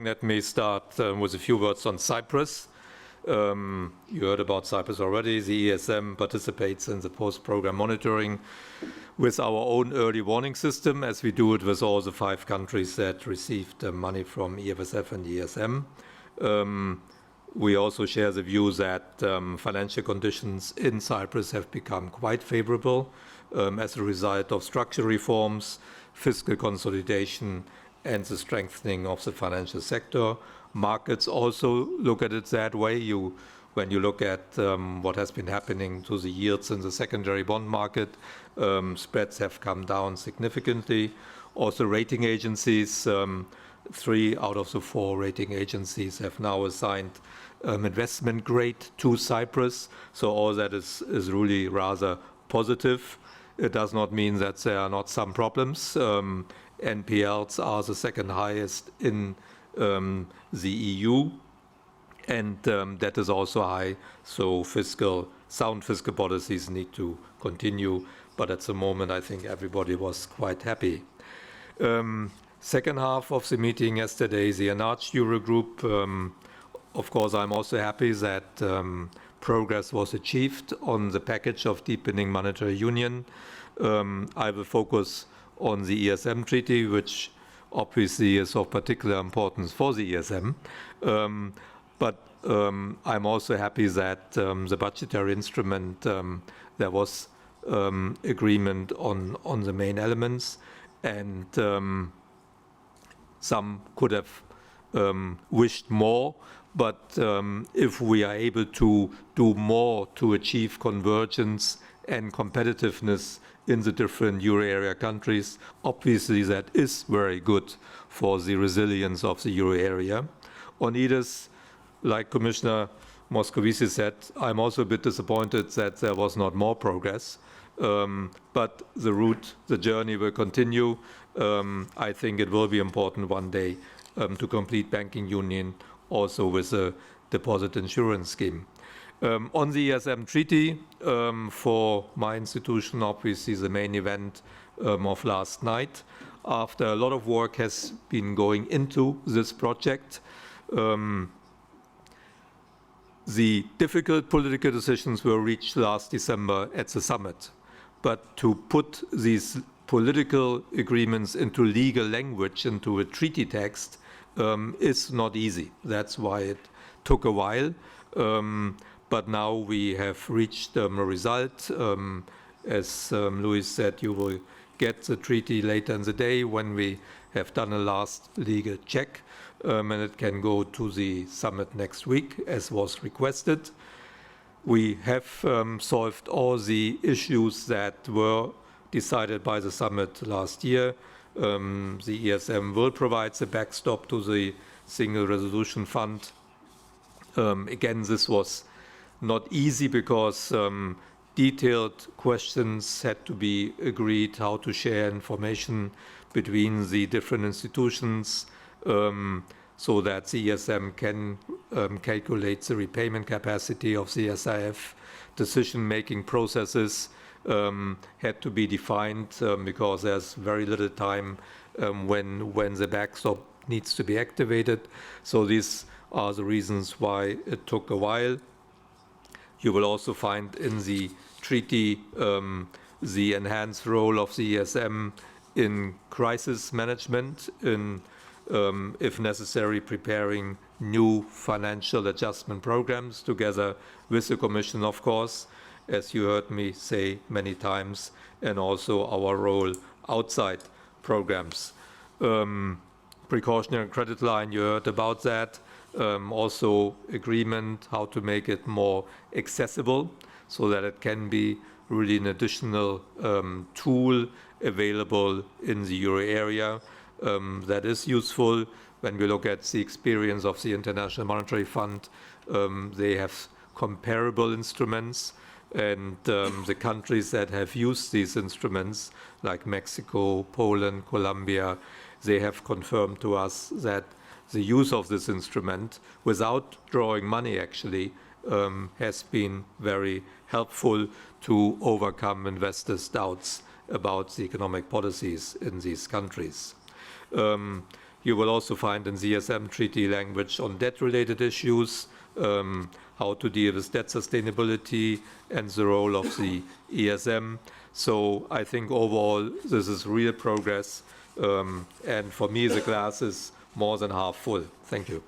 Let me start with a few words on Cyprus. You heard about Cyprus already. The ESM participates in the post-program monitoring with our own early warning system, as we do it with all the 5 countries that received money from EFSF and ESM. We also share the view that financial conditions in Cyprus have become quite favorable as a result of structural reforms, fiscal consolidation, and the strengthening of the financial sector. Markets also look at it that way. When you look at what has been happening to the yields in the secondary bond market, spreads have come down significantly. Also, rating agencies, 3 out of the 4 rating agencies have now assigned investment grade to Cyprus. So all that is really rather positive. It does not mean that there are not some problems. NPLs are the second highest in the EU, and that is also high. So sound fiscal policies need to continue. But at the moment, I think everybody was quite happy. Second half of the meeting yesterday, the enlarged Eurogroup. Of course, I'm also happy that progress was achieved on the package of deepening monetary union. I will focus on the ESM treaty, which obviously is of particular importance for the ESM. But I'm also happy that the budgetary instrument, there was agreement on the main elements, and some could have wished more. But if we are able to do more to achieve convergence and competitiveness in the different euro area countries, obviously that is very good for the resilience of the euro area. On EDIS, like Commissioner Moscovici said, I'm also a bit disappointed that there was not more progress. But the journey will continue. I think it will be important one day to complete banking union, also with a deposit insurance scheme. On the ESM treaty, for my institution, obviously the main event of last night. After a lot of work has been going into this project, the difficult political decisions were reached last December at the summit. But to put these political agreements into legal language, into a treaty text, is not easy. That's why it took a while. But now we have reached a result. As Luis said, you will get the treaty later in the day when we have done a last legal check, and it can go to the summit next week, as was requested. We have solved all the issues that were decided by the summit last year. The ESM will provide the backstop to the Single Resolution Fund. Again, this was not easy because detailed questions had to be agreed, how to share information between the different institutions, so that the ESM can calculate the repayment capacity of the SIF. Decision-making processes had to be defined because there's very little time when the backstop needs to be activated. So these are the reasons why it took a while. You will also find in the treaty the enhanced role of the ESM in crisis management, in, if necessary, preparing new financial adjustment programs together with the Commission, of course, as you heard me say many times, and also our role outside programs. Precautionary credit line, you heard about that. Also agreement how to make it more accessible so that it can be really an additional tool available in the euro area. That is useful. When we look at the experience of the International Monetary Fund, they have comparable instruments, and the countries that have used these instruments, like Mexico, Poland, Colombia, they have confirmed to us that the use of this instrument without drawing money actually has been very helpful to overcome investors' doubts about the economic policies in these countries. You will also find in the ESM treaty language on debt-related issues, how to deal with debt sustainability and the role of the ESM. So I think overall this is real progress, and for me the glass is more than half full. Thank you.